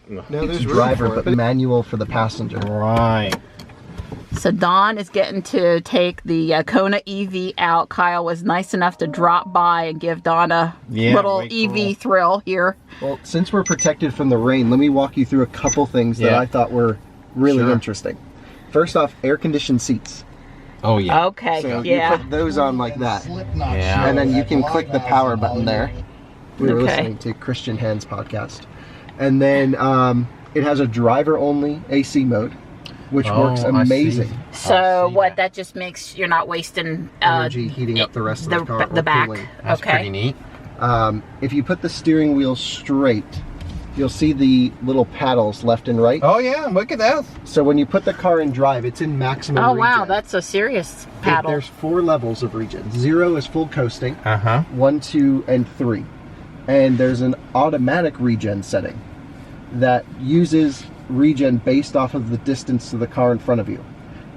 No, there's driver, but manual for the passenger. Right. So Don is getting to take the Kona EV out. Kyle was nice enough to drop by and give Don a little EV thrill here. Well, since we're protected from the rain, let me walk you through a couple things that I thought were really interesting. First off, air-conditioned seats. Oh yeah. Okay, so you put those on like that. Yeah. And then you can click the power button there. We were listening to Christian Hand's podcast. And then it has a driver-only AC mode, which works amazing. So what, that just makes you're not wasting energy heating up the rest of the car. The back. That's pretty neat. If you put the steering wheel straight, you'll see the little paddles left and right. Oh yeah, look at that. So when you put the car in drive, it's in maximum regen. Wow, that's a serious paddle. There's 4 levels of regen. 0 is full coasting. 1, 2, and 3. And there's an automatic regen setting that uses regen based off of the distance to the car in front of you.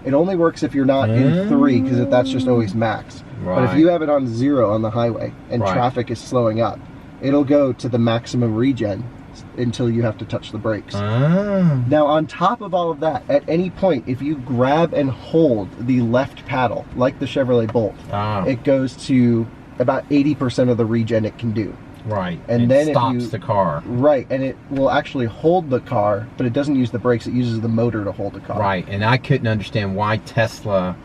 It only works if you're not in 3, because that's just always max. But if you have it on 0 on the highway and traffic is slowing up, it'll go to the maximum regen until you have to touch the brakes. Now on top of all of that, at any point, if you grab and hold the left paddle, like the Chevrolet Bolt, it goes to about 80% of the regen it can do. Right. And then it stops the car. Right, and it will actually hold the car, but it doesn't use the brakes, it uses the motor to hold the car. Right, and I couldn't understand why Tesla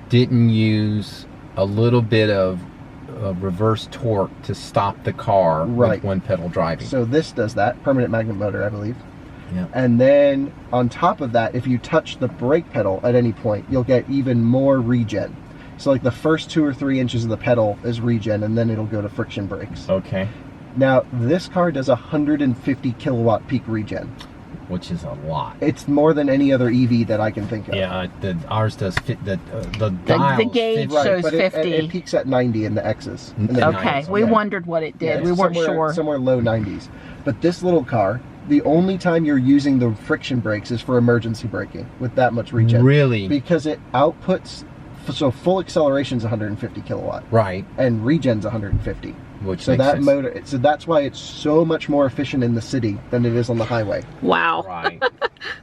didn't use a little bit of reverse torque to stop the car with one pedal driving. So this does that, permanent magnet motor, I believe. Yeah. And then on top of that, if you touch the brake pedal at any point, you'll get even more regen. So like the first 2 or 3 inches of the pedal is regen, and then it'll go to friction brakes. Okay. Now this car does 150 kilowatt peak regen, which is a lot. It's more than any other EV that I can think of. Yeah, ours does fit the gauge shows 50. It peaks at 90 in the X's. Okay, we wondered what it did. We weren't sure. Somewhere low 90s. But this little car, the only time you're using the friction brakes is for emergency braking with that much regen. Really? Because it outputs, so full acceleration is 150 kilowatt. Right. And regen's 150. Which so that motor, so that's why it's so much more efficient in the city than it is on the highway. Wow. Right.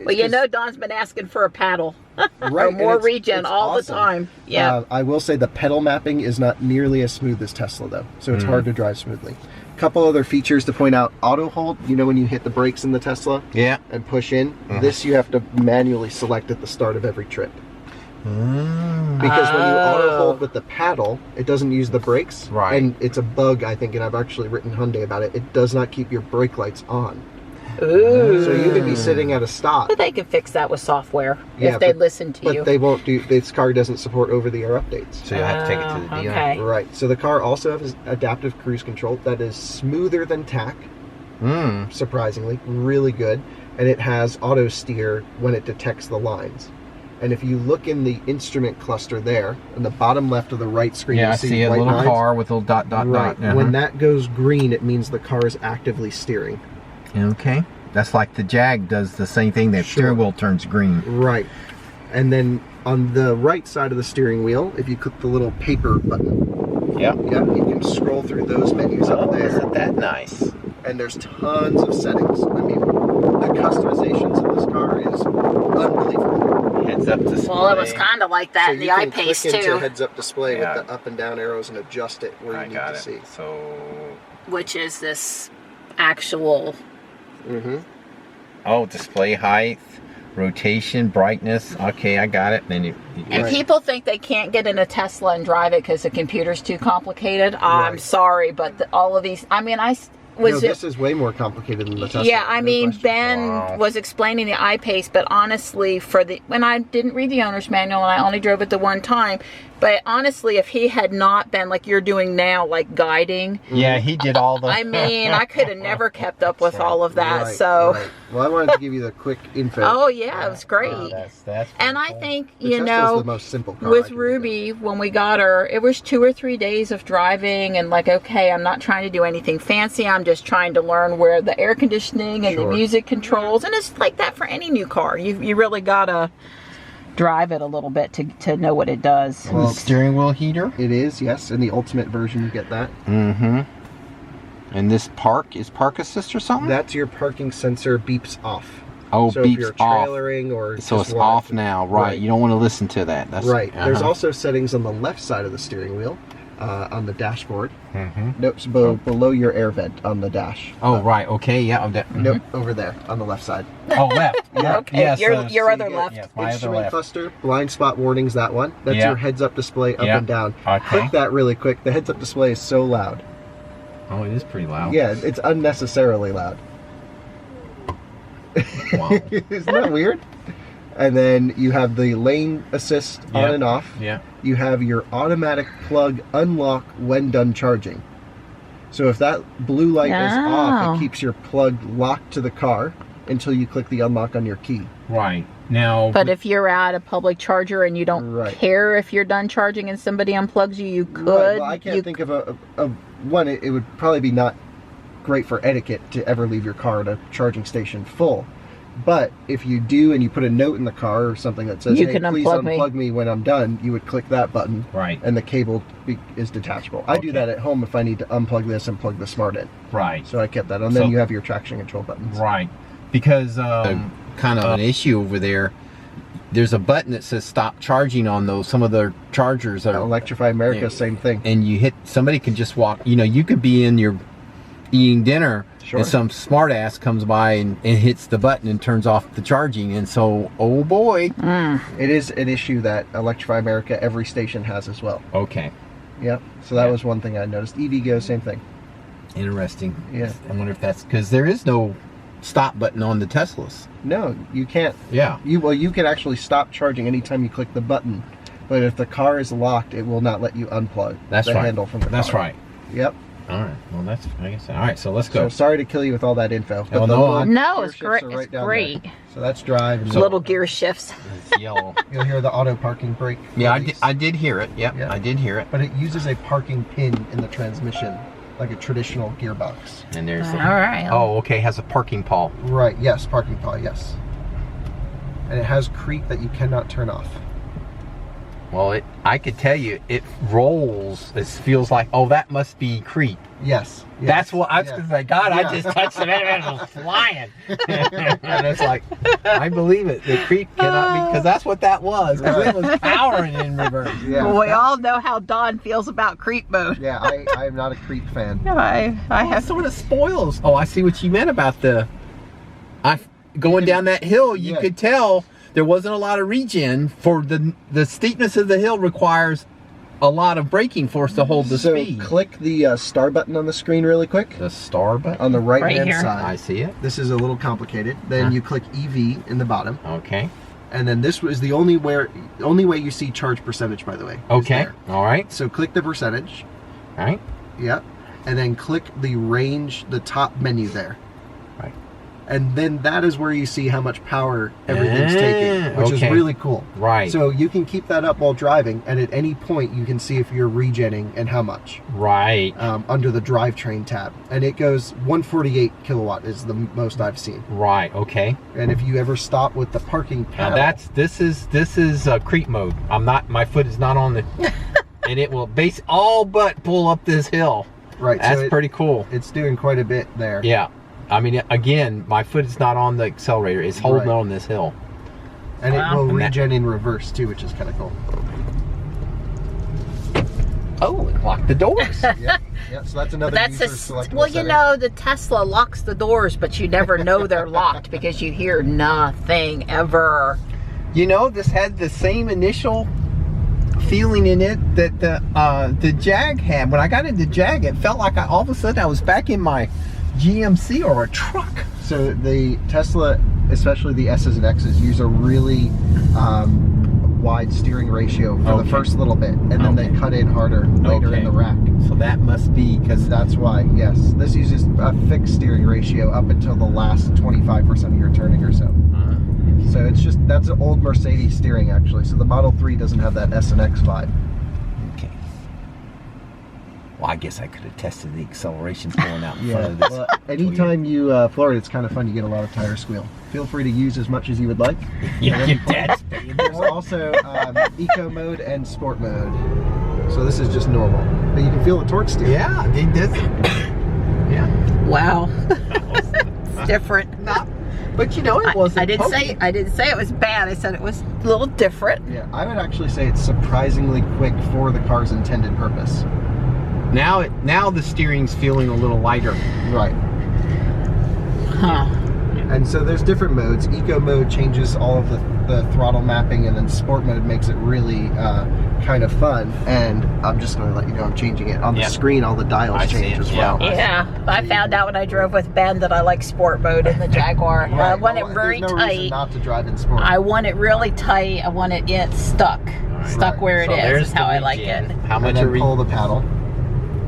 Well, you know, Don's been asking for a paddle. Or more regen all the time. Yeah. I will say the pedal mapping is not nearly as smooth as Tesla though, so it's hard to drive smoothly. Couple other features to point out: auto hold. You know when you hit the brakes in the Tesla, and push in. This you have to manually select at the start of every trip. Because when you auto hold with the paddle, it doesn't use the brakes. Right. And it's a bug, I think, and I've actually written Hyundai about it. It does not keep your brake lights on. Ooh. So you could be sitting at a stop. But they can fix that with software if they listen to you. But they won't do. This car doesn't support over-the-air updates. So you have to take it to the dealer. Okay. Right. So the car also has adaptive cruise control that is smoother than TAC. Surprisingly, really good, and it has auto steer when it detects the lines. And if you look in the instrument cluster there, in the bottom left of the right screen, you I see a little lines. car with a little dot, dot, dot. When that goes green, it means the car is actively steering. Okay. That's like the Jag does the same thing. The steering wheel turns green. Right. And then on the right side of the steering wheel, if you click the little paper button, you can scroll through those menus up there. Isn't that nice? And there's tons of settings. I mean, the customizations of this car is unbelievable. Heads up display. Well, it was kind of like that so in the I-Pace too. too. Heads up display with the up and down arrows and adjust it where you need to see. So, which is this actual. Oh, display height, rotation, brightness. Okay, I got it. Then and people think they can't get in a Tesla and drive it because the computer's too complicated. I'm sorry, but all of these. I mean, this is way more complicated than the Tesla. Yeah, I mean, Ben was explaining the I-Pace, but honestly, when I didn't read the owner's manual and I only drove it the one time, but honestly, if he had not been like you're doing now, like guiding. Yeah, he did all the. I mean, I could have never kept up with all of that. So. Right. Well, I wanted to give you the quick info. Oh yeah, it was great. That's and I think the the most simple car with Ruby, when we got her, it was 2 or 3 days of driving, and like, okay, I'm not trying to do anything fancy. I'm just trying to learn where the air conditioning and the music controls, and it's like that for any new car. You really gotta drive it a little bit to know what it does. Well, steering wheel heater? It is, yes. In the ultimate version, you get that. And this is park assist or something? That's your parking sensor beeps off. Oh, so beeps if you're off. trailering or so it's off now, right? You don't want to listen to that. That's right. There's also settings on the left side of the steering wheel, on the dashboard. Nope, below your air vent on the dash. Oh, right. Okay. Yeah. Nope, over there on the left side. Oh, left. Yeah. Okay. Yes, your other left. Yes, my other Instrument left. cluster, blind spot warnings. That one. That's your heads-up display up and down. Okay. Click that really quick. The heads-up display is so loud. Oh, it is pretty loud. Yeah, it's unnecessarily loud. Wow. Isn't that weird? And then you have the lane assist on and off. Yeah. You have your automatic plug unlock when done charging. So if that blue light is off, it keeps your plug locked to the car until you click the unlock on your key. Right. Now, but if you're at a public charger and you don't care if you're done charging and somebody unplugs you, you could. Right. Well, I can't think of a one. It would probably be not great for etiquette to ever leave your car at a charging station full. But if you do and you put a note in the car or something that says, hey, please unplug me when I'm done, you would click that button. Right. And the cable is detachable. I do that at home if I need to unplug this and plug the smart in. Right. So I kept that. And then you have your traction control buttons. Right. Because kind of an issue over there, there's a button that says stop charging on those. Some of the chargers are... Electrify America, same thing. And you hit... Somebody can just walk... You know, you could be in your... eating dinner, and some smart ass comes by and hits the button and turns off the charging, and so, oh boy. It is an issue that Electrify America, every station has as well. Okay. Yep. So that was one thing I noticed. EVgo, same thing. Interesting. Yeah. I wonder if that's because there is no stop button on the Teslas. No, you can't. Yeah. You can actually stop charging anytime you click the button, but if the car is locked, it will not let you unplug the handle from the car. That's right. Yep. All right. Well, that's, I guess. All right. So let's go. So sorry to kill you with all that info. But no, it's great. It's great. So that's drive. And little gear shifts. It's yellow. You'll hear the auto parking brake. Yeah, I did hear it. Yep, I did hear it. But it uses a parking pin in the transmission, like a traditional gearbox. And there's all right. Oh, okay. Has a parking pawl. Right. Yes, parking pawl. Yes. And it has creep that you cannot turn off. Well, I could tell you, it rolls. It feels like, oh, that must be creep. Yes. That's what I was going to say. God, I just touched it and it was flying. And it's like, I believe it. The creep cannot be, because that's what that was. Because it was powering in reverse. Yeah. Well, we all know how Don feels about creep mode. Yeah, I am not a creep fan. No, I have. Sort of spoils. Oh, I see what you meant about the. Going down that hill, you could tell. There wasn't a lot of regen for the steepness of the hill requires a lot of braking force to hold the speed. So click the star button on the screen really quick. The star button? On the right hand side. I see it. This is a little complicated. Then you click EV in the bottom. Okay. And then this was the only way you see charge percentage, by the way. Okay. All right. So click the percentage. All right. Yep. And then click the range, the top menu there. Right. And then that is where you see how much power everything's taking, which is really cool. Right. So you can keep that up while driving, and at any point you can see if you're regenning and how much. Right. Under the drivetrain tab. And it goes 148 kilowatt is the most I've seen. Right, okay. And if you ever stop with the parking panel. Now this is creep mode. My foot is not on the, and it will all but pull up this hill. Right. That's pretty cool. It's doing quite a bit there. Yeah. I mean, again, my foot is not on the accelerator. It's holding on this hill. And it will regen in reverse, too, which is kind of cool. Oh, it locked the doors. Yeah, so that's another well, you know, the Tesla locks the doors, but you never know they're locked because you hear nothing ever. You know, this had the same initial feeling in it that the Jag had. When I got into Jag, it felt like all of a sudden I was back in my GMC or a truck. So the Tesla, especially the S's and X's, use a really wide steering ratio for the first little bit, and then they cut in harder later in the rack. So that must be because that's why. Yes, this uses a fixed steering ratio up until the last 25% of your turning or so. So it's just, that's an old Mercedes steering actually. So the Model 3 doesn't have that S and X vibe. Okay. Well, I guess I could have tested the acceleration pulling out in front of this. Well, anytime you floor it, it's kind of fun. You get a lot of tire squeal. Feel free to use as much as you would like. Yeah, your dad's There's also eco mode and sport mode. So this is just normal, but you can feel the torque steer. Yeah, it does. Yeah. Wow. It's different. But you know, it wasn't. I didn't say it was bad. I said it was a little different. Yeah, I would actually say it's surprisingly quick for the car's intended purpose. Now the steering's feeling a little lighter. Right. Huh. And so there's different modes. Eco mode changes all of the throttle mapping, and then sport mode makes it really kind of fun. And I'm just going to let you know I'm changing it. On the screen, all the dials change as well. Yeah, I found out when I drove with Ben that I like sport mode in the Jaguar. Right. I want it very there's no tight. reason not to drive in sport. I want it really tight. I want it stuck. Stuck where it is. Is how I like it. How much and then pull the paddle.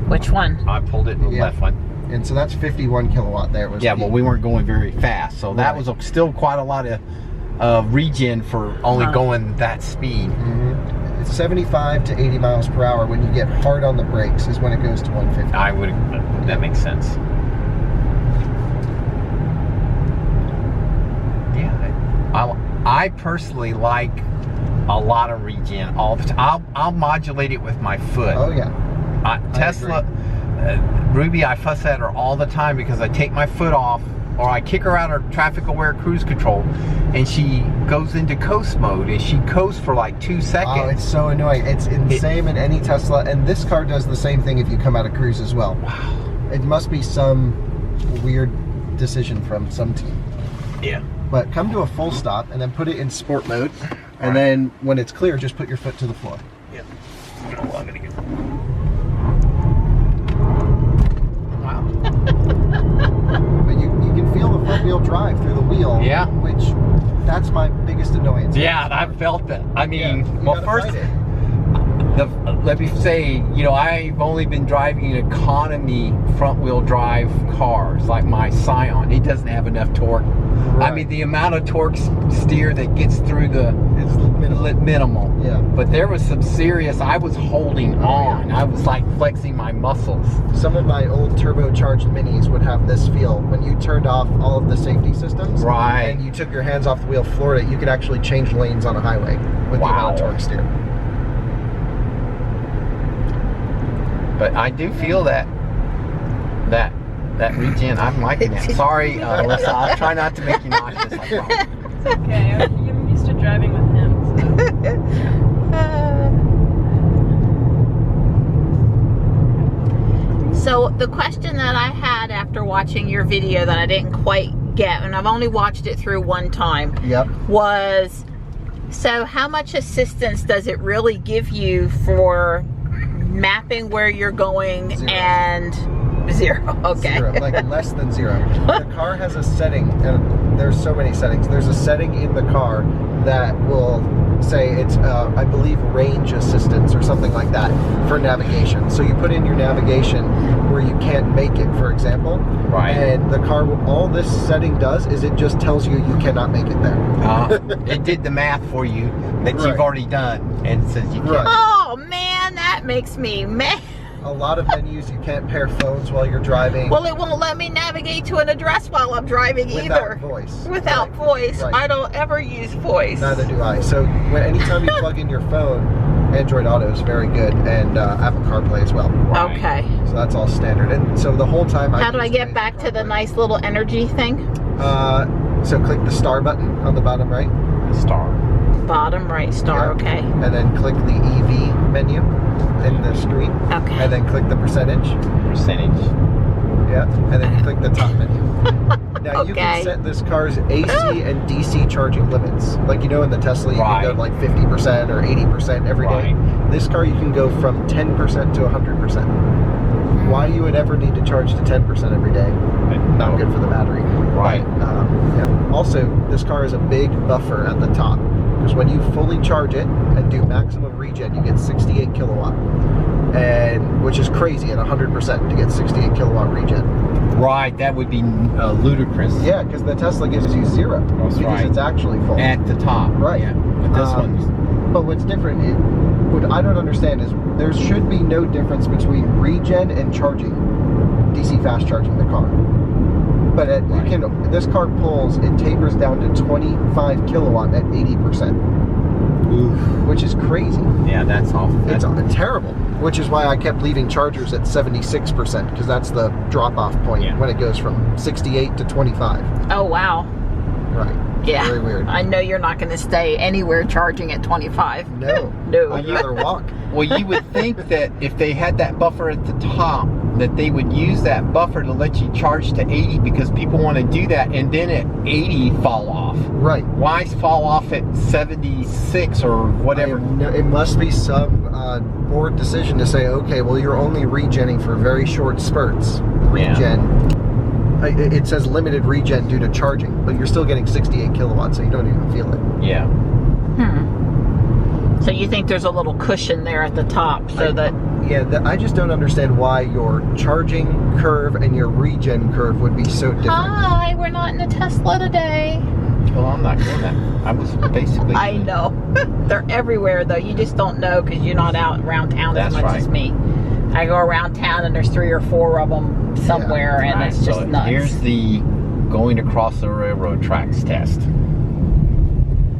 Which one? I pulled it in the left one. And so that's 51 kilowatt there. Well, we weren't going very fast, so that was still quite a lot of regen for only going that speed. Mm-hmm. It's 75 to 80 miles per hour. When you get hard on the brakes is when it goes to 150. That makes sense. Yeah, I personally like a lot of regen all the time. I'll modulate it with my foot. Oh yeah. Tesla, Ruby, I fuss at her all the time because I take my foot off or I kick her out of traffic aware cruise control and she goes into coast mode and she coasts for like 2 seconds. Oh, it's so annoying. It's insane in any Tesla, and this car does the same thing if you come out of cruise as well. Wow. It must be some weird decision from some team. Yeah. But come to a full stop and then put it in sport mode, and then when it's clear, just put your foot to the floor. Yeah. I'm gonna get. But you can feel the front wheel drive through the wheel. Yeah. Which, that's my biggest annoyance. Yeah, I felt that. I mean, well, first, let me say, I've only been driving economy front wheel drive cars like my Scion. It doesn't have enough torque. Right. I mean, the amount of torque steer that gets through it's minimal. Yeah. But there was some serious, I was holding on. I was like flexing my muscles. Some of my old turbocharged Minis would have this feel. When you turned off all of the safety systems, right, and you took your hands off the wheel, floored it, you could actually change lanes on a highway with the amount of torque steer. But I do feel that regen. I'm liking it. Sorry, Alyssa. I'll try not to make you nauseous. I promise. It's okay. I'm used to driving with him. So the question that I had after watching your video that I didn't quite get, and I've only watched it through one time, was, so how much assistance does it really give you for mapping where you're going? Zero. And zero. Okay. Zero, like less than zero. The car has a setting, and there's so many settings. There's a setting in the car that will say it's, I believe, range assistance or something like that for navigation. So you put in your navigation where you can't make it, for example. Right. And the car, all this setting does is it just tells you cannot make it there. It did the math for you that you've already done and says you can't. Oh man, that makes me mad. A lot of menus, you can't pair phones while you're driving. Well, it won't let me navigate to an address while I'm driving either. Without voice. Without voice. Right. I don't ever use voice. Neither do I. So anytime you plug in your phone, Android Auto is very good, and Apple CarPlay as well. Right. Okay. So that's all standard. And so the whole time How do I get back to the nice little energy thing? So click the star button on the bottom right. The star. Bottom right star, okay. And then click the EV menu in the screen. Okay. And then click the percentage. Yeah. And then click the top menu. Now you can set this car's AC and DC charging limits. Like in the Tesla, you can go to like 50% or 80% every day. This car, you can go from 10% to 100%. Why you would ever need to charge to 10% every day? Not good for the battery. Right. But, also, this car has a big buffer at the top. Because when you fully charge it and do maximum regen, you get 68 kilowatt. And which is crazy at 100% to get 68 kilowatt regen. Right, that would be ludicrous. Yeah, because the Tesla gives you zero. That's because it's actually full. At the top. Right. Yeah. But this one's... But what's different, what I don't understand is there should be no difference between regen and charging, DC fast charging the car. But this car pulls, it tapers down to 25 kilowatt at 80%. Oof. which is crazy. Yeah, that's awful. It's terrible, which is why I kept leaving chargers at 76%, because that's the drop-off point when it goes from 68 to 25. Oh, wow. Right. Yeah. Very weird. I know you're not going to stay anywhere charging at 25. No. No. I'd rather walk. Well, you would think that if they had that buffer at the top, that they would use that buffer to let you charge to 80, because people want to do that, and then at 80 fall off. Right. Why fall off at 76 or whatever? It must be some board decision to say, okay, well, you're only regenning for very short spurts. Regen. It says limited regen due to charging, but you're still getting 68 kilowatts, so you don't even feel it. Yeah. So you think there's a little cushion there at the top, so I just don't understand why your charging curve and your regen curve would be so different. Hi, we're not in a Tesla today. Well, I'm not doing that. I was basically... I know. They're everywhere, though. You just don't know because you're not out around town as much as me. I go around town and there's 3 or 4 of them somewhere, and it's just nuts. Here's the going across the railroad tracks test.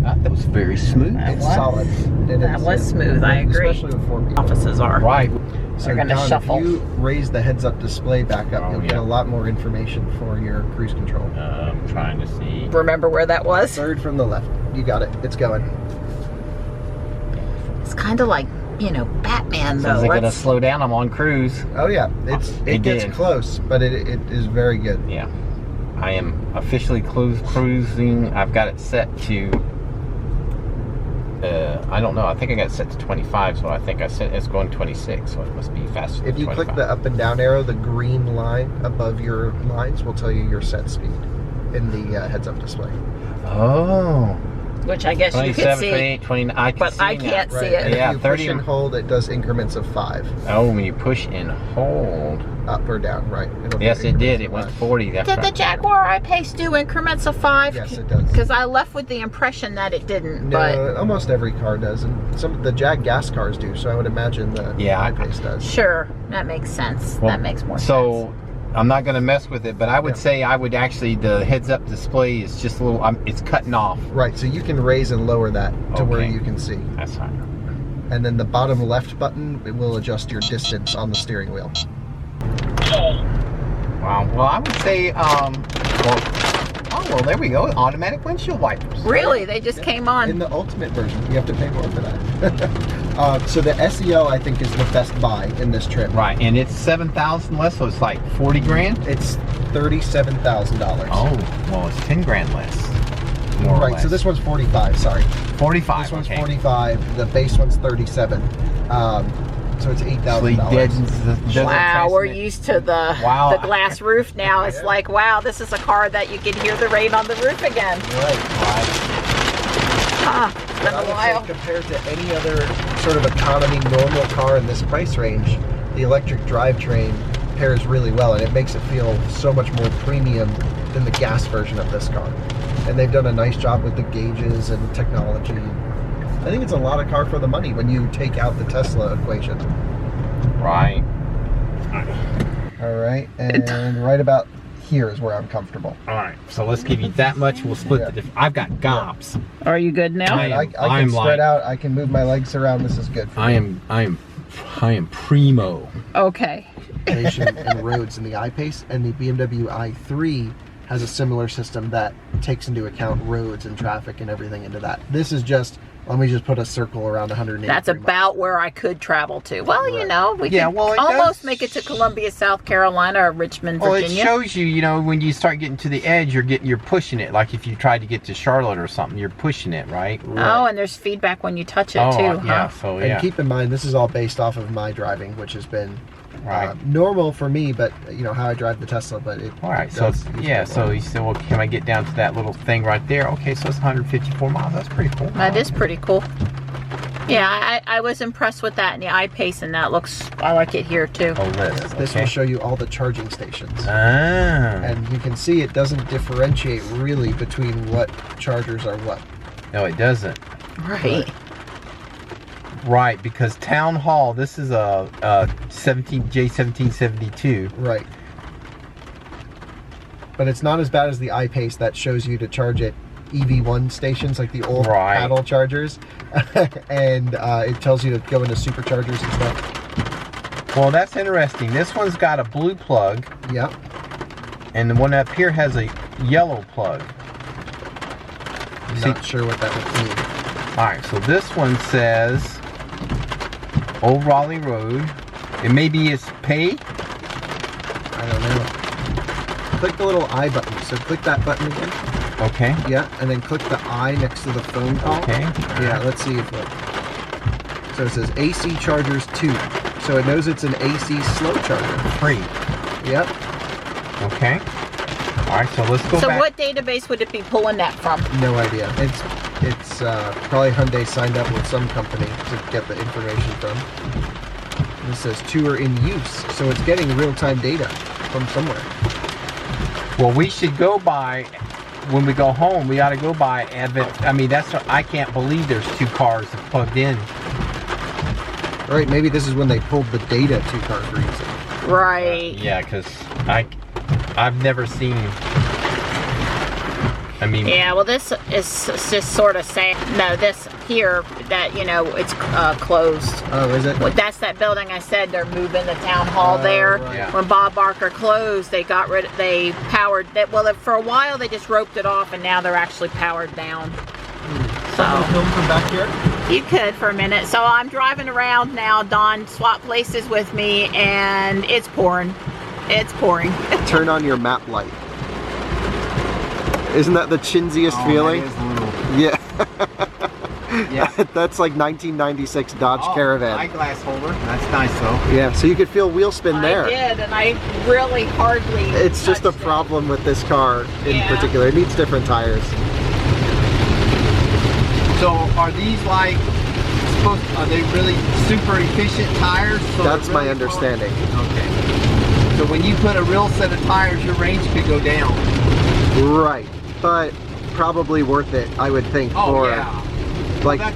That was very smooth. It's solid. That was smooth, I agree. Especially with 4 people. Offices are. Right. So they're going to shuffle. If you raise the heads-up display back up, you'll get a lot more information for your cruise control. I'm trying to see. Remember where that was? 3rd from the left. You got it. It's going. It's kind of like, you know, Batman, though. Sounds like gonna slow down. I'm on cruise. Oh yeah, it gets close, but it is very good. Yeah, I am officially cruising. I've got it set to. I don't know. I think I got it set to 25, so I think it's going 26. So it must be faster. If you click the up and down arrow, the green line above your lines will tell you your set speed in the heads-up display. Oh. Which I guess you can see. 28, 29. I can't see it. And Yeah, if you 30 push and hold, it does increments of 5. Oh, when you push and hold. Up or down, right. Yes, it did. It went 40. That's Did the Jaguar I-Pace do increments of 5? Yes, it does. Because I left with the impression that it didn't. No, but almost every car does, and some of the Jag gas cars do. So I would imagine the I-Pace does. Sure, that makes sense. Well, that makes more sense. So I'm not going to mess with it, but I would say I would actually, the heads-up display is just a little, it's cutting off. Right, so you can raise and lower that to where you can see. That's fine. And then the bottom left button, it will adjust your distance on the steering wheel. Wow, well I would say, well there we go, automatic windshield wipers. Really? They just came on? In the Ultimate version, you have to pay more for that. So the SEL, I think, is the best buy in this trim. Right, and it's 7,000 less, so it's like 40 grand? It's $37,000. Oh, well it's 10 grand less. More or less. So this one's 45, sorry. 45, This one's 45, the base one's 37. So it's $8,000. Wow, we're used to the glass roof now. It's like, wow, this is a car that you can hear the rain on the roof again. Right. It's been a while. Compared to any other sort of economy normal car in this price range, the electric drivetrain pairs really well, and it makes it feel so much more premium than the gas version of this car. And they've done a nice job with the gauges and technology. I think it's a lot of car for the money when you take out the Tesla equation. Right. All right, and right about here is where I'm comfortable. All right, so let's give you that much. We'll split the difference. I've got gobs. Are you good now? I can spread out. I can move my legs around. This is good for me. I am primo. Okay. And roads in the I-Pace, and the BMW i3 has a similar system that takes into account roads and traffic and everything into that. This is just, let me just put a circle around 180. That's about where I could travel to. Well, you know, we can almost make it to Columbia, South Carolina, or Richmond, Virginia. Well, it shows you, you know, when you start getting to the edge, you're pushing it. Like if you tried to get to Charlotte or something, you're pushing it, right? Oh, and there's feedback when you touch it too, yeah. huh? So and keep in mind, this is all based off of my driving, which has been normal for me, but you know how I drive the Tesla. But it so you said, well, can I get down to that little thing right there? Okay, so it's 154 miles. That's pretty cool. That is pretty cool. Yeah, I was impressed with that in the I-Pace, and that looks, I like it here too. Oh, this will show you all the charging stations. Ah. And you can see it doesn't differentiate really between what chargers are what. No, it doesn't. Right. Right, because Town Hall, this is a J1772. Right. But it's not as bad as the I-Pace that shows you to charge it EV1 stations, like the old paddle chargers. And it tells you to go into superchargers and stuff. Well, that's interesting. This one's got a blue plug. Yep. And the one up here has a yellow plug. Not sure what that would mean. All right, so this one says Old Raleigh Road. It maybe it's pay. I don't know. Click the little I button. So click that button again. Okay. Yeah, and then click the I next to the phone call. Okay. Yeah, let's see if it. So it says AC chargers 2. So it knows it's an AC slow charger. 3. Yep. Okay. All right, so let's go back. So what database would it be pulling that from? No idea. It's probably Hyundai signed up with some company to get the information from. And it says 2 are in use, so it's getting real-time data from somewhere. Well, we should go by, when we go home, we ought to go by Advent. I mean, that's what, I can't believe there's 2 cars plugged in. All right, maybe this is when they pulled the data 2 cars were using. Right. Yeah, because I've never seen. I mean. Yeah, well, this is just sort of saying, no, this here, that, you know, it's closed. Oh, is it? Well, that's that building I said they're moving the town hall there. Right. Yeah. When Bob Barker closed, they powered that. Well, for a while they just roped it off, and now they're actually powered down. So film from back here? you could for a minute. So I'm driving around now. Don swapped places with me, and it's pouring. It's pouring. Turn on your map light. Isn't that the chinsiest feeling? That is a little, Yeah. yeah. That's like 1996 Dodge Caravan. Eyeglass holder. That's nice though. Yeah, so you could feel wheel spin there. I did, and I really hardly. It's just a touched it. problem with this car in Yeah. particular. It needs different tires. So are these like are they really super efficient tires? So That's my really understanding. Okay. So when you put a real set of tires, your range could go down. Right, but probably worth it, I would think. Oh for yeah. like Well,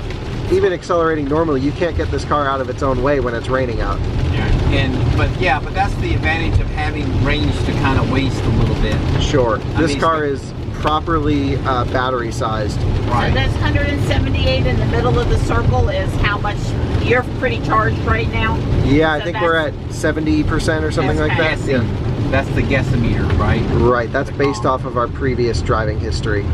even accelerating normally, you can't get this car out of its own way when it's raining out. Yeah. But that's the advantage of having range to kind of waste a little bit. Sure. This mean, car is properly battery sized. Right. So that's 178 in the middle of the circle is how much you're pretty charged right now. Yeah, I So think we're at 70% or something like that. Yeah. That's the guesstimeter, right? Right, that's based off of our previous driving history.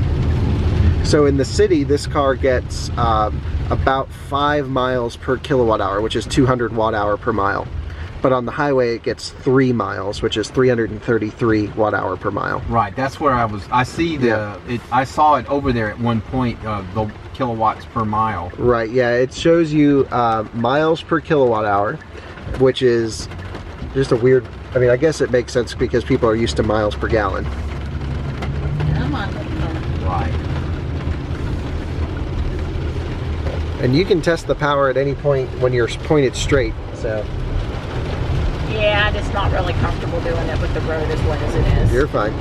So in the city, this car gets about 5 miles per kilowatt hour, which is 200 watt hour per mile. But on the highway, it gets 3 miles, which is 333 watt hour per mile. Right. That's where I was. I see I saw it over there at one point. The kilowatts per mile. Right. Yeah. It shows you miles per kilowatt hour, which is just a weird. I mean, I guess it makes sense because people are used to miles per gallon. Come on. Right. And you can test the power at any point when you're pointed straight. So. Yeah, I'm just not really comfortable doing it with the road as wet as it is. You're fine.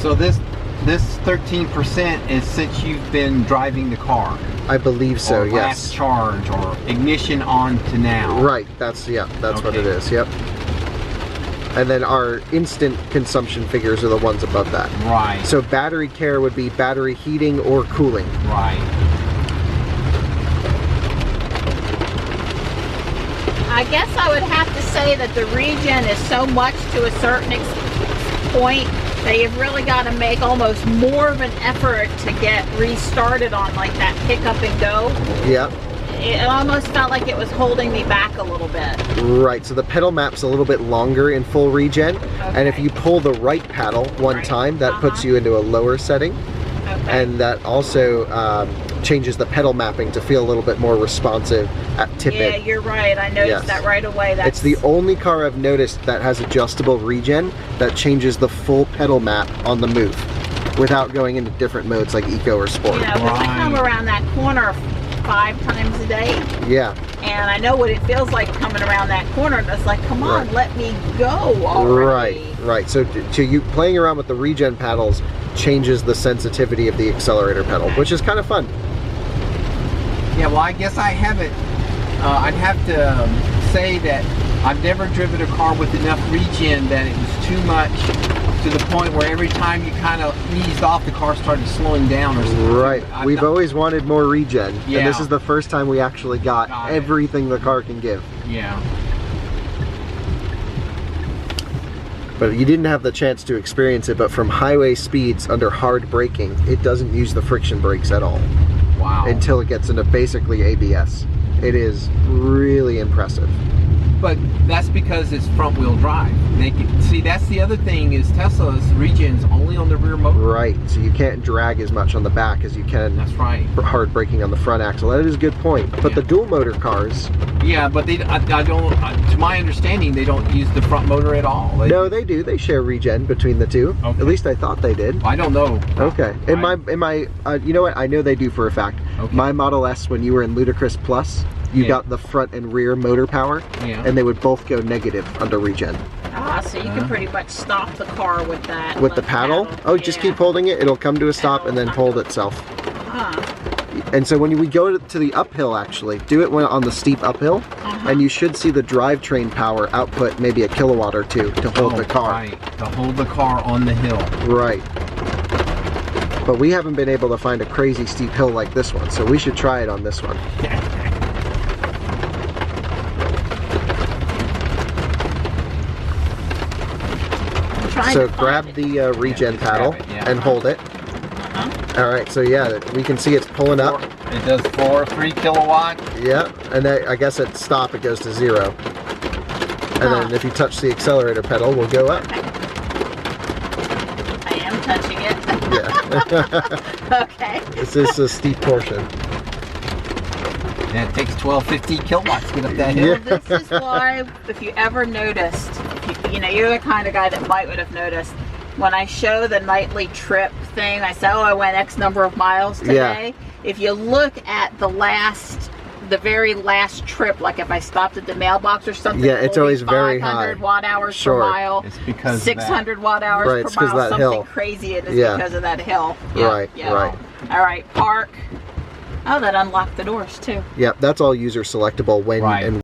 So this 13% is since you've been driving the car. I believe so. Or Yes. last charge or ignition on to now. Right. That's what it is. Yep. And then our instant consumption figures are the ones above that. Right. So battery care would be battery heating or cooling. Right. I guess I would have to say that the Regen is so much to a certain point that you've really got to make almost more of an effort to get restarted on like that pick up and go. Yeah. It almost felt like it was holding me back a little bit. Right, so the pedal map's a little bit longer in full regen, and if Okay. you pull the right paddle one time, that puts you into a lower setting, Okay. and that also changes the pedal mapping to feel a little bit more responsive at tip Yeah, in. you're right. I noticed Yes. that right away. It's the only car I've noticed that has adjustable regen that changes the full pedal map on the move without going into different modes like eco or sport. You know, 'cause I come around that corner 5 times a day, Yeah. and I know what it feels like coming around that corner, and it's like, come on, Right. let me go already. Right. So to you playing around with the regen paddles changes the sensitivity of the accelerator pedal, which is kind of fun. Yeah. Well, I guess I haven't. I'd have to say that I've never driven a car with enough regen that it was too much to the point where every time you kind of eased off, the car started slowing down or something. Right. We've always wanted more regen. Yeah. And this is the first time we actually got everything the car can give. Yeah. But you didn't have the chance to experience it, but from highway speeds under hard braking, it doesn't use the friction brakes at all. Wow. Until it gets into basically ABS. It is really impressive. But that's because it's front wheel drive. See, that's the other thing is Tesla's regen's only on the rear motor. Right, so you can't drag as much on the back as you can. That's right. Hard braking on the front axle. That is a good point. But the dual motor cars. Yeah, but I don't. To my understanding, they don't use the front motor at all. No, they do. They share regen between the two. Okay. At least I thought they did. I don't know. Okay. In my, you know what? I know they do for a fact. Okay. My Model S, when you were in Ludicrous Plus, you got the front and rear motor power, and they would both go negative under regen. Ah, so you can pretty much stop the car with that. With the paddle? Oh, just keep holding it. It'll come to a stop and then hold itself. And so when we go to the uphill, actually, do it on the steep uphill, and you should see the drivetrain power output maybe a kilowatt or two to hold the car. Right, to hold the car on the hill. Right. But we haven't been able to find a crazy steep hill like this one, so we should try it on this one. So grab the regen paddle and hold it. All right, so yeah, we can see it's pulling up. It does 3 kilowatt. Yeah, and then I guess at stop it goes to 0. And then if you touch the accelerator pedal, we'll go up. I am touching it. Yeah. Okay. This is a steep portion. Yeah, it takes 15 kilowatts to get up that hill. Well, this is why, if you ever noticed, you know, you're the kind of guy that might would have noticed, when I show the nightly trip thing, I say, oh, I went X number of miles today. Yeah. If you look at the very last trip, like if I stopped at the mailbox or something, it's always very high. 500 watt hours per mile. It's because 600 watt hours per mile. That something hill. Crazy it is because of that hill. Right. All right, park. Oh, that unlocked the doors too. Yep, that's all user selectable when and